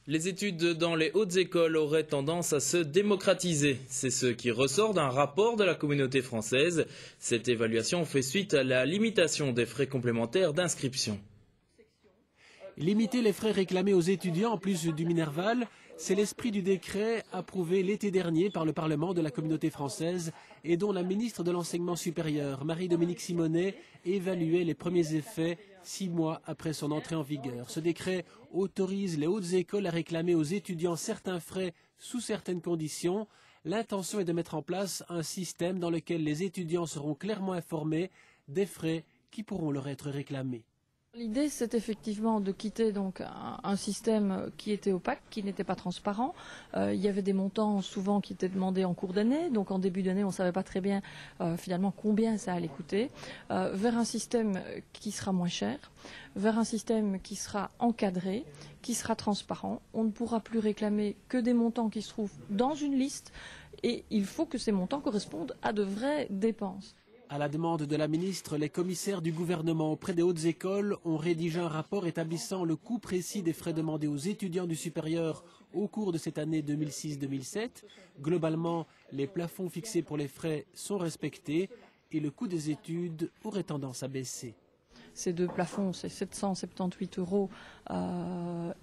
Les études dans les hautes écoles auraient tendance à se démocratiser. C'est ce qui ressort d'un rapport de la communauté française. Cette évaluation fait suite à la limitation des frais complémentaires d'inscription. Limiter les frais réclamés aux étudiants en plus du Minerval, c'est l'esprit du décret approuvé l'été dernier par le Parlement de la communauté française et dont la ministre de l'Enseignement supérieur, Marie-Dominique Simonet, évaluait les premiers effets 6 mois après son entrée en vigueur. Ce décret autorise les hautes écoles à réclamer aux étudiants certains frais sous certaines conditions. L'intention est de mettre en place un système dans lequel les étudiants seront clairement informés des frais qui pourront leur être réclamés. L'idée, c'est effectivement de quitter donc un système qui était opaque, qui n'était pas transparent. Il y avait des montants souvent qui étaient demandés en cours d'année, donc en début d'année, on ne savait pas très bien finalement combien ça allait coûter, vers un système qui sera moins cher, vers un système qui sera encadré, qui sera transparent. On ne pourra plus réclamer que des montants qui se trouvent dans une liste, et il faut que ces montants correspondent à de vraies dépenses. À la demande de la ministre, les commissaires du gouvernement auprès des hautes écoles ont rédigé un rapport établissant le coût précis des frais demandés aux étudiants du supérieur au cours de cette année 2006-2007. Globalement, les plafonds fixés pour les frais sont respectés et le coût des études aurait tendance à baisser. Ces deux plafonds, c'est 778 €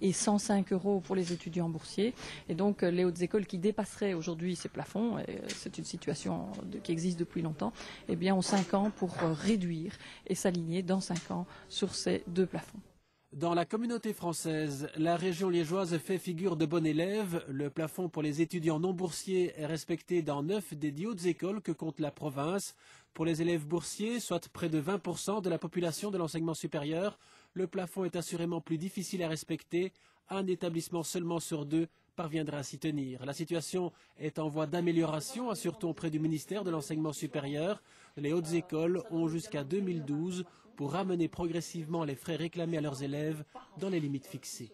et 105 € pour les étudiants boursiers. Et donc les hautes écoles qui dépasseraient aujourd'hui ces plafonds, et c'est une situation qui existe depuis longtemps, eh bien ont 5 ans pour réduire et s'aligner dans 5 ans sur ces deux plafonds. Dans la communauté française, la région liégeoise fait figure de bon élève. Le plafond pour les étudiants non boursiers est respecté dans 9 des 10 hautes écoles que compte la province. Pour les élèves boursiers, soit près de 20% de la population de l'enseignement supérieur, le plafond est assurément plus difficile à respecter. Un établissement seulement sur 2 parviendra à s'y tenir. La situation est en voie d'amélioration, assure-t-on auprès du ministère de l'Enseignement supérieur. Les hautes écoles ont jusqu'à 2012 pour ramener progressivement les frais réclamés à leurs élèves dans les limites fixées.